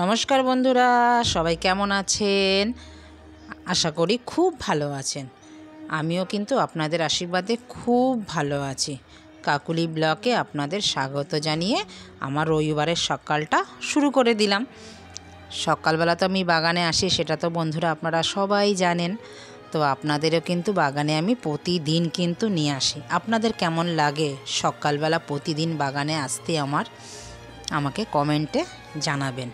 নমস্কার বন্ধুরা, সবাই কেমন আছেন? আশা করি খুব ভালো আছেন। আমিও কিন্তু আপনাদের আশীর্বাদে খুব ভালো আছি। কাকুলি ব্লকে আপনাদের স্বাগত জানিয়ে আমার রবিবারের সকালটা শুরু করে দিলাম। সকালবেলা তো আমি বাগানে আসি, সেটা তো বন্ধুরা আপনারা সবাই জানেন। তো আপনাদেরও কিন্তু বাগানে আমি প্রতিদিন কিন্তু নিয়ে আসি। আপনাদের কেমন লাগে সকালবেলা প্রতিদিন বাগানে আসতে আমাকে কমেন্টে জানাবেন।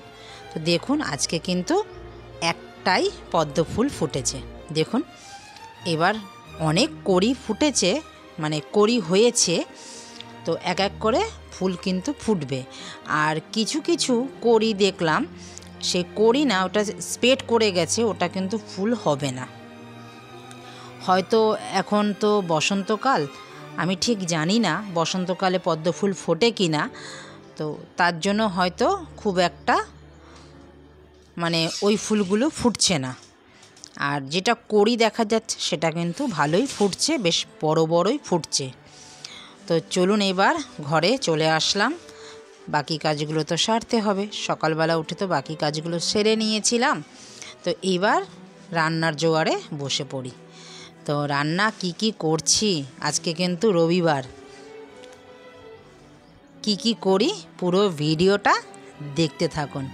তো দেখুন, আজকে কিন্তু একটাই পদ্ম ফুল ফুটেছে। দেখুন, এবার অনেক কড়ি ফুটেছে, মানে কড়ি হয়েছে। তো এক এক করে ফুল কিন্তু ফুটবে। আর কিছু কিছু কড়ি দেখলাম, সে কড়ি না, ওটা স্প্রেড করে গেছে, ওটা কিন্তু ফুল হবে না। হয়তো এখন তো বসন্তকাল, আমি ঠিক জানি না বসন্তকালে পদ্ম ফুল ফোটে কি না। তো তার জন্য হয়তো খুব একটা মানে ওই ফুলগুলো ফুটছে না। আর যেটা কড়ি দেখা যাচ্ছে সেটা কিন্তু ভালোই ফুটছে, বেশ বড় বড়ই ফুটছে। তো চলুন এবার ঘরে চলে আসলাম। বাকি কাজগুলো তো সারতে হবে, সকালবেলা উঠে তো বাকি কাজগুলো সেরে নিয়েছিলাম। তো এইবার রান্নার জোগাড়ে বসে পড়ি। তো রান্না কি করছি, আজকে কিন্তু রবিবার। কি করি পুরো ভিডিওটা দেখতে থাকুন।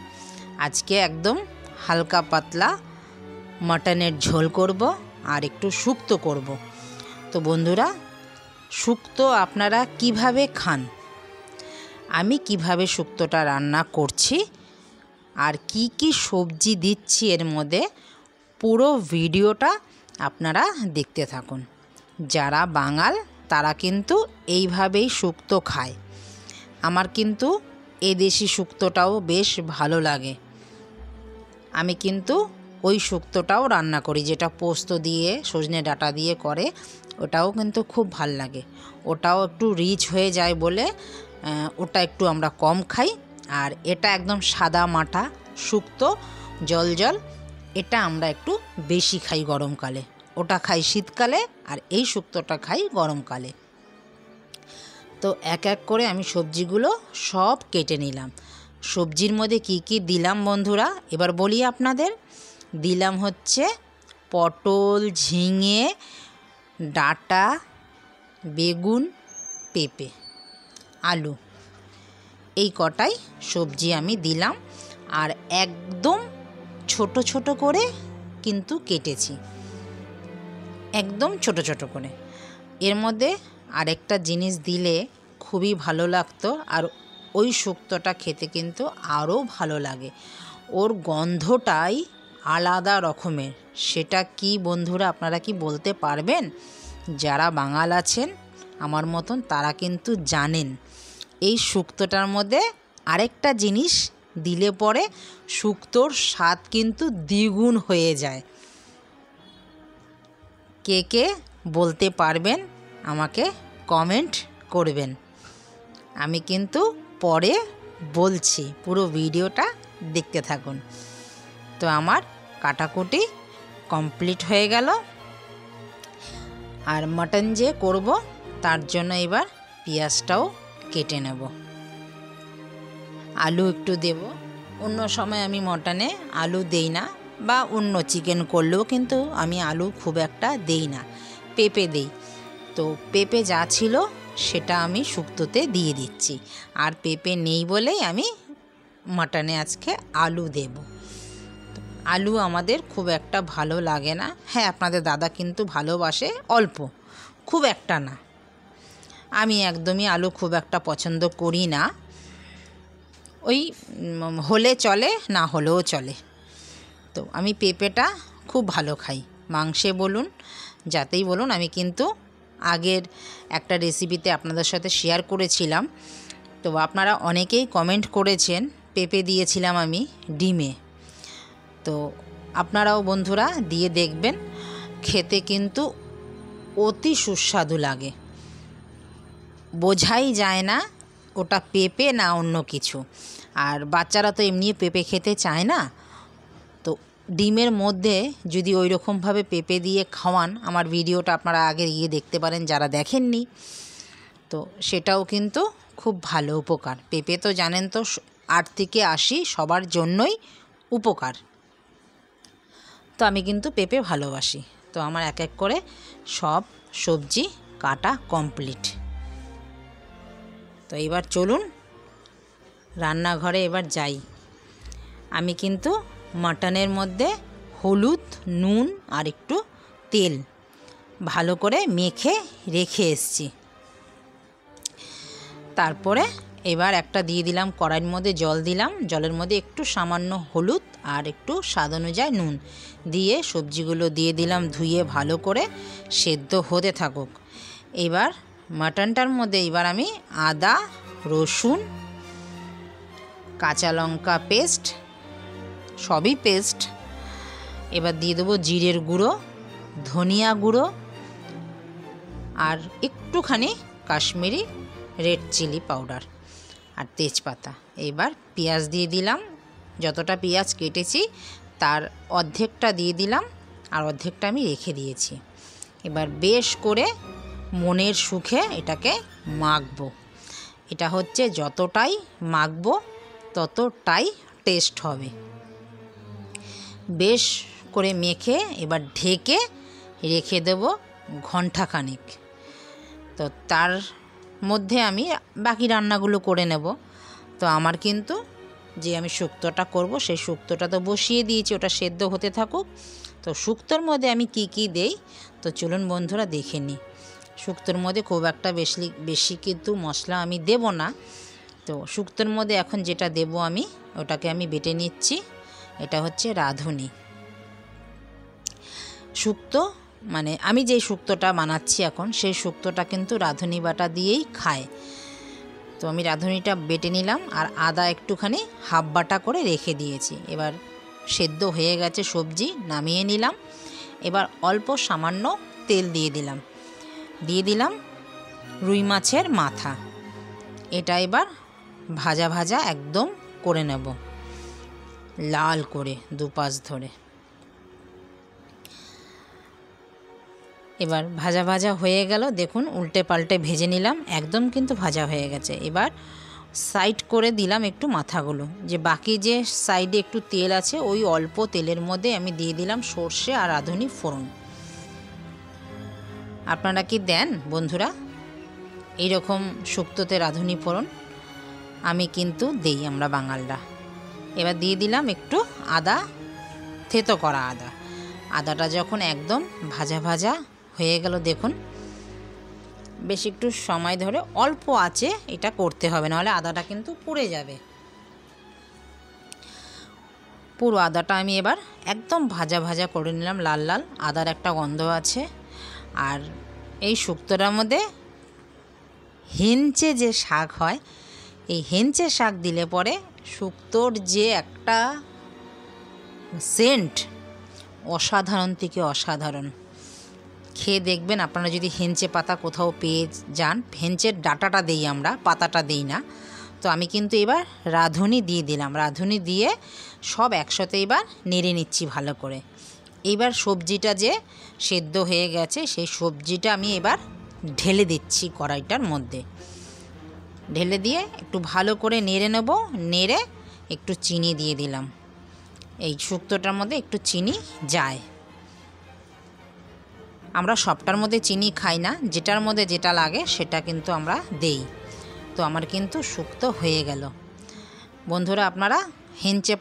আজকে একদম হালকা পাতলা মাটনের ঝোল করব আর একটু শুক্তো করব। তো বন্ধুরা, শুক্তো আপনারা কিভাবে খান, আমি কিভাবে শুক্তোটা রান্না করছি আর কি সবজি দিচ্ছি এর মধ্যে, পুরো ভিডিওটা আপনারা দেখতে থাকুন। যারা বাঙাল তারা কিন্তু এইভাবেই শুক্তো খায়। আমার কিন্তু এই দেশি শুক্তোটাও বেশ ভালো লাগে। আমি কিন্তু ওই শুক্তোটাও রান্না করি, যেটা পোস্ত দিয়ে সজনে ডাঁটা দিয়ে করে, ওটাও কিন্তু খুব ভাল লাগে। ওটাও একটু রিচ হয়ে যায় বলে ওটা একটু আমরা কম খাই। আর এটা একদম সাদা মাটা শুক্তো, জল জল, এটা আমরা একটু বেশি খাই গরমকালে। ওটা খাই শীতকালে আর এই শুক্তোটা খাই গরমকালে। তো এক এক করে আমি সবজিগুলো সব কেটে নিলাম। সবজির মধ্যে কি দিলাম বন্ধুরা এবার বলি আপনাদের। দিলাম হচ্ছে পটল, ঝিঙে, ডাঁটা, বেগুন, পেঁপে, আলু, এই কটাই সবজি আমি দিলাম। আর একদম ছোট ছোট করে কিন্তু কেটেছি, একদম ছোট ছোট করে। এর মধ্যে আরেকটা জিনিস দিলে খুবই ভালো লাগতো, আর ওই শুক্তোটা খেতে কিন্তু আরও ভালো লাগে। ওর গন্ধটাই আলাদা রকমের। সেটা কি বন্ধুরা আপনারা কি বলতে পারবেন? যারা বাঙাল আছেন আমার মতন তারা কিন্তু জানেন। এই শুক্তোটার মধ্যে আরেকটা জিনিস দিলে পরে শুক্তোর স্বাদ কিন্তু দ্বিগুণ হয়ে যায়। কে কে বলতে পারবেন আমাকে কমেন্ট করবেন। আমি কিন্তু পরে বলছি, পুরো ভিডিওটা দেখতে থাকুন। তো আমার কাটাকুটি কমপ্লিট হয়ে গেল। আর মাটন যে করব তার জন্য এবার পেঁয়াজটাও কেটে নেব, আলু একটু দেব। অন্য সময় আমি মাটনে আলু দেই না, বা অন্য চিকেন করলেও কিন্তু আমি আলু খুব একটা দেই না, পেঁপে দেই। তো পেঁপে যা ছিল সেটা আমি শুক্তোতে দিয়ে দিচ্ছি। আর পেঁপে নেই বলেই আমি মাটনে আজকে আলু দেব। আলু আমাদের খুব একটা ভালো লাগে না। হ্যাঁ, আপনাদের দাদা কিন্তু ভালোবাসে, অল্প, খুব একটা না। আমি একদমই আলু খুব একটা পছন্দ করি না। ওই হলে চলে, না হলেও চলে। তো আমি পেঁপেটা খুব ভালো খাই, মাংসে বলুন যাতেই বলুন। আমি কিন্তু আগের একটা রেসিপিতে আপনাদের সাথে শেয়ার করেছিলাম। তো আপনারা অনেকেই কমেন্ট করেছেন, পেঁপে দিয়েছিলাম আমি ডিমে। তো আপনারাও বন্ধুরা দিয়ে দেখবেন, খেতে কিন্তু অতি সুস্বাদু লাগে। বোঝাই যায় না ওটা পেঁপে না অন্য কিছু। আর বাচ্চারা তো এমনি পেঁপে খেতে চায় না। তো ডিমের মধ্যে যদি ওই রকমভাবে পেঁপে দিয়ে খাওয়ান, আমার ভিডিওটা আপনারা আগে গিয়ে দেখতে পারেন যারা দেখেননি। তো সেটাও কিন্তু খুব ভালো উপকার। পেঁপে তো জানেন তো 8 থেকে 80 সবার জন্যই উপকার। তো আমি কিন্তু পেঁপে ভালোবাসি। তো আমার এক এক করে সব সবজি কাটা কমপ্লিট। তো এবার চলুন রান্নাঘরে এবার যাই। আমি কিন্তু মাটনের মধ্যে হলুদ, নুন আর একটু তেল ভালো করে মেখে রেখে এসেছি। তারপরে এবার একটা দিয়ে দিলাম কড়াইয়ের মধ্যে, জল দিলাম, জলের মধ্যে একটু সামান্য হলুদ আর একটু স্বাদ অনুযায়ী নুন দিয়ে সবজিগুলো দিয়ে দিলাম, ধুয়ে ভালো করে সেদ্ধ হতে থাকুক। এবার মাটনটার মধ্যে এবার আমি আদা, রসুন, কাঁচা লঙ্কা পেস্ট, সবই পেস্ট, এবার দিয়ে দেবো জিরের গুঁড়ো, ধনিয়া গুঁড়ো আর একটুখানি কাশ্মীরি রেড চিলি পাউডার আর তেজপাতা। এবার পেঁয়াজ দিয়ে দিলাম, যতটা পেঁয়াজ কেটেছি তার অর্ধেকটা দিয়ে দিলাম আর অর্ধেকটা আমি রেখে দিয়েছি। এবার বেশ করে মনের সুখে এটাকে মাখবো। এটা হচ্ছে যতটাই মাখবো ততটাই টেস্ট হবে। বেশ করে মেখে এবার ঢেকে রেখে দেব ঘণ্টাখানেক। তো তার মধ্যে আমি বাকি রান্নাগুলো করে নেব। তো আমার কিন্তু যে আমি শুক্তোটা করব সেই শুক্তোটা তো বসিয়ে দিয়েছি, ওটা সেদ্ধ হতে থাকুক। তো শুক্তোর মধ্যে আমি কি কি দেই তো চলুন বন্ধুরা দেখে নিই। শুক্তোর মধ্যে খুব একটা বেশি কিন্তু মশলা আমি দেব না। তো শুক্তোর মধ্যে এখন যেটা দেব আমি ওটাকে আমি বেটে নিচ্ছি। এটা হচ্ছে রাঁধুনি শুক্তো, মানে আমি যেই শুক্তোটা বানাচ্ছি এখন সেই শুক্তোটা কিন্তু রাঁধুনি বাটা দিয়েই খায়। তো আমি রাঁধুনিটা বেটে নিলাম আর আদা একটুখানি হাফ বাটা করে রেখে দিয়েছি। এবার সেদ্ধ হয়ে গেছে সবজি, নামিয়ে নিলাম। এবার অল্প সামান্য তেল দিয়ে দিলাম রুই মাছের মাথা। এটা এবার ভাজা ভাজা একদম করে নেব, লাল করে দুপাশ ধরে। এবার ভাজা ভাজা হয়ে গেল, দেখুন উল্টে পাল্টে ভেজে নিলাম, একদম কিন্তু ভাজা হয়ে গেছে। এবার সাইড করে দিলাম একটু মাথাগুলো, যে বাকি যে সাইডে একটু তেল আছে ওই অল্প তেলের মধ্যে আমি দিয়ে দিলাম সর্ষে আর রাঁধুনি ফোড়ন। আপনারা কি দেন বন্ধুরা এইরকম শুক্তোতে রাঁধুনি ফোড়ন? আমি কিন্তু দেই, আমরা বাঙালরা। এবার দিয়ে দিলাম একটু আদা, থেতো করা আদা। আদাটা যখন একদম ভাজা ভাজা হয়ে গেল, দেখুন বেশ একটু সময় ধরে অল্প আঁচে এটা করতে হবে, নাহলে আদাটা কিন্তু পুড়ে যাবে। পুরো আদাটা আমি এবার একদম ভাজা ভাজা করে নিলাম, লাল লাল। আদার একটা গন্ধ আছে। আর এই শুক্তোটার মধ্যে হেঞ্চে যে শাক হয়, এই হেঞ্চে শাক দিলে পরে শুক্তোর যে একটা সেন্ট অসাধারণ থেকে অসাধারণ। খেয়ে দেখবেন আপনারা যদি হেঞ্চে পাতা কোথাও পেয়ে যান। হেঞ্চের ডাঁটাটা দেই আমরা, পাতাটা দেই না। তো আমি কিন্তু এবার রাঁধুনি দিয়ে দিলাম, রাঁধুনি দিয়ে সব একসাথে এবার নেড়ে নিচ্ছি ভালো করে। এইবার সবজিটা যে সেদ্ধ হয়ে গেছে সেই সবজিটা আমি এবার ঢেলে দিচ্ছি কড়াইটার মধ্যে। ঢেলে দিয়ে একটু ভালো করে নেড়ে নেব, নেড়ে একটু চিনি দিয়ে দিলাম। এই শুক্তোটার মধ্যে একটু চিনি যায়। আমরা সবটার মধ্যে চিনি খাই না, যেটার মধ্যে যেটা লাগে সেটা কিন্তু আমরা দেই। তো আমার কিন্তু শুক্তো হয়ে গেল। বন্ধুরা আপনারা হেঞ্চে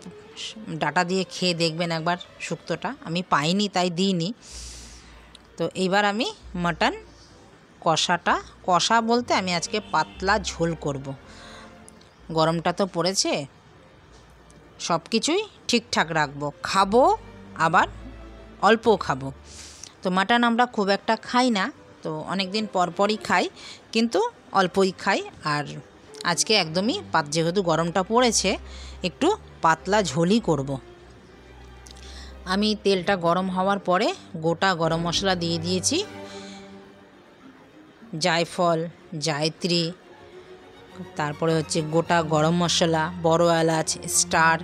ডাটা দিয়ে খেয়ে দেখবেন একবার শুক্তোটা। আমি পাইনি তাই দিইনি। তো এইবার আমি মাটন কষা বলতে আমি আজকে পাতলা ঝোল করব। গরমটা তো পড়েছে, সব কিছুই ঠিকঠাক রাখবো, খাবো আবার অল্পও খাবো। তো মাটন আমরা খুব একটা খাই না, তো অনেক দিন পরই খাই, কিন্তু অল্পই খাই। আর আজকে একদমই যেহেতু গরমটা পড়েছে একটু পাতলা ঝোলই করব। আমি তেলটা গরম হওয়ার পরে গোটা গরম মশলা দিয়ে দিয়েছি, জায়ফল, জায়ত্রী, তারপরে হচ্ছে গোটা গরম মশলা, বড় এলাচ, স্টার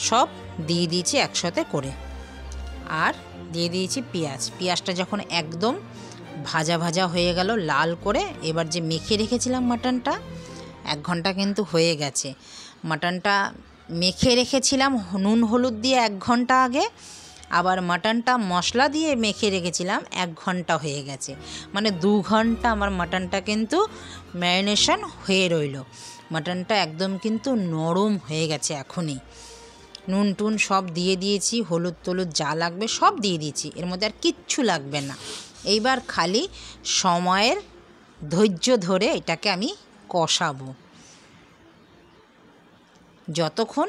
সব দিয়ে দিয়েছি একসাথে করে। আর দিয়ে দিয়েছি পেঁয়াজটা যখন একদম ভাজা ভাজা হয়ে গেল লাল করে, এবার যে মেখে রেখেছিলাম মাটনটা 1 ঘন্টা কিন্তু হয়ে গেছে। মাটনটা মেখে রেখেছিলাম নুন হলুদ দিয়ে 1 ঘন্টা আগে, আবার মাটনটা মশলা দিয়ে মেখে রেখেছিলাম 1 ঘন্টা হয়ে গেছে, মানে 2 ঘন্টা আমার মাটনটা কিন্তু ম্যারিনেশন হয়ে রইল। মাটনটা একদম কিন্তু নরম হয়ে গেছে এখনই। নুন টুন সব দিয়ে দিয়েছি, হলুদ টলুদ যা লাগবে সব দিয়ে দিয়েছি, এর মধ্যে আর কিচ্ছু লাগবে না। এইবার খালি সময়ের ধৈর্য ধরে এটাকে আমি কষাবো, যতক্ষণ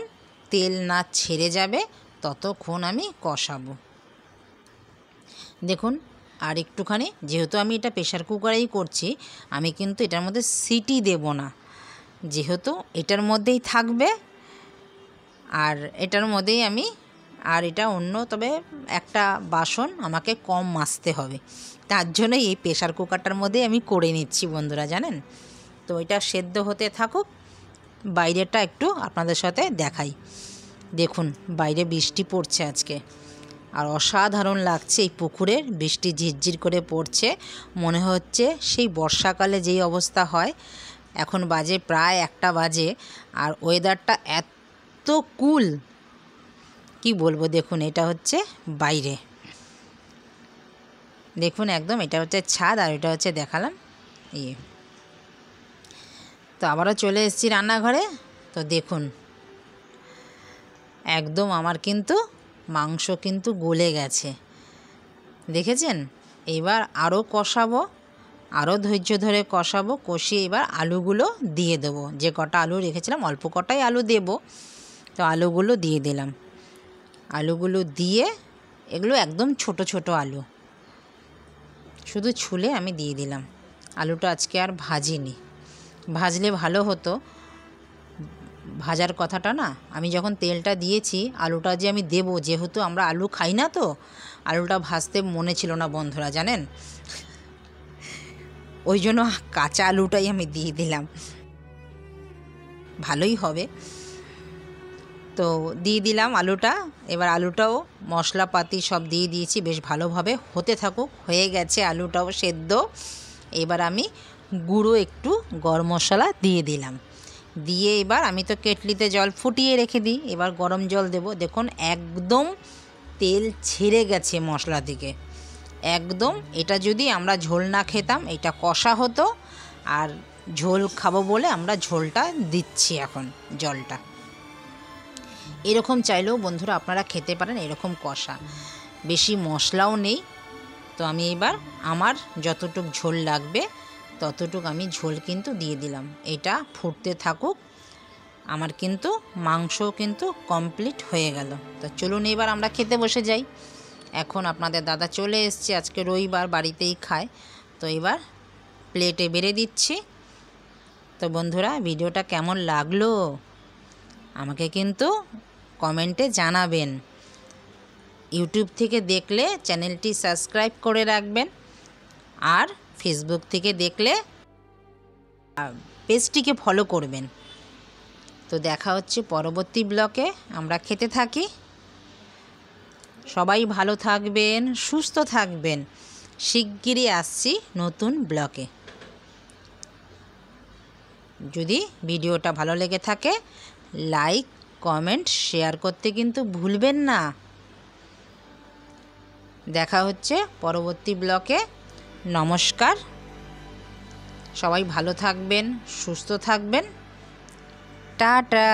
তেল না ছেড়ে যাবে ততক্ষণ আমি কষাবো। দেখুন আর একটুখানি, যেহেতু আমি এটা প্রেশার কুকারেই করছি, আমি কিন্তু এটার মধ্যে সিটি দেব না, যেহেতু এটার মধ্যেই থাকবে আর এটার মধ্যেই আমি, আর এটা অন্য, তবে একটা বাসন আমাকে কম মাজতে হবে, তার জন্য এই প্রেশার কুকারটার মধ্যেই আমি করে নিচ্ছি বন্ধুরা, জানেন তো। এটা সেদ্ধ হতে থাকুক, বাইরেটা একটু আপনাদের সাথে দেখাই। দেখুন বাইরে বৃষ্টি পড়ছে আজকে, আর অসাধারণ লাগছে, এই পুকুরের বৃষ্টি ঝিরঝির করে পড়ছে, মনে হচ্ছে সেই বর্ষাকালে যেই অবস্থা হয়। এখন বাজে প্রায় 1টা বাজে, আর ওয়েদারটা এত কুল কি বলবো। দেখুন এটা হচ্ছে বাইরে, দেখুন একদম এটা হচ্ছে ছাদ, আর এটা হচ্ছে দেখালাম ইয়ে। তো আবারও চলে এসেছি রান্নাঘরে। তো দেখুন একদম আমার কিন্তু মাংস কিন্তু গলে গেছে, দেখেছেন। এবার আরও কষাবো, আরও ধৈর্য ধরে কষাবো, কষিয়ে এবার আলুগুলো দিয়ে দেবো। যে কটা আলু রেখেছিলাম, অল্প কটাই আলু দেব, তো আলুগুলো দিয়ে দিলাম। আলুগুলো দিয়ে, এগুলো একদম ছোট ছোট আলু, শুধু ছুলে আমি দিয়ে দিলাম। আলুটা আজকে আর ভাজিনি, ভাজলে ভালো হতো। ভাজার কথাটা না, আমি যখন তেলটা দিয়েছি আলুটা যে আমি দেব, যেহেতু আমরা আলু খাই না, তো আলুটা ভাজতে মনে ছিল না বন্ধুরা, জানেন, ওই জন্য কাঁচা আলুটাই আমি দিয়ে দিলাম, ভালোই হবে। তো দিয়ে দিলাম আলুটা। এবার আলুটাও মশলাপাতি সব দিয়ে দিয়েছি, বেশ ভালোভাবে হতে থাকুক। হয়ে গেছে আলুটাও সেদ্ধ। এবার আমি গুঁড়ো একটু গরম মশলা দিয়ে দিলাম, দিয়ে এবার আমি তো কেটলিতে জল ফুটিয়ে রেখে দিই, এবার গরম জল দেব। দেখুন একদম তেল ছেড়ে গেছে মশলা থেকে, একদম। এটা যদি আমরা ঝোল না খেতাম, এটা কষা হতো, আর ঝোল খাবো বলে আমরা ঝোলটা দিচ্ছি এখন, জলটা। এরকম চাইলেও বন্ধুরা আপনারা খেতে পারেন, এরকম কষা, বেশি মশলাও নেই। তো আমি এবার আমার যতটুক ঝোল লাগবে ততটুক আমি ঝোল কিন্তু দিয়ে দিলাম। এটা ফুটতে থাকুক, আমার কিন্তু মাংস কিন্তু কমপ্লিট হয়ে গেল। তো চলুন এবার আমরা খেতে বসে যাই। এখন আপনাদের দাদা চলে এসছে, আজকে রবিবার, বাড়িতেই খায়। তো এবার প্লেটে বেড়ে দিচ্ছি। তো বন্ধুরা ভিডিওটা কেমন লাগলো আমাকে কিন্তু কমেন্টে জানাবেন। ইউটিউব থেকে দেখলে চ্যানেলটি সাবস্ক্রাইব করে রাখবেন, আর ফেসবুক থেকে দেখলে পেজটিকে ফলো করবেন। তো দেখা হচ্ছে পরবর্তী ব্লকে, আমরা খেতে থাকি। সবাই ভালো থাকবেন, সুস্থ থাকবেন। শিগগিরই আসছি নতুন ব্লকে। যদি ভিডিওটা ভালো লেগে থাকে লাইক, কমেন্ট, শেয়ার করতে কিন্তু ভুলবেন না। দেখা হচ্ছে পরবর্তী ব্লকে। নমস্কার, সবাই ভালো থাকবেন, সুস্থ থাকবেন। টাটা।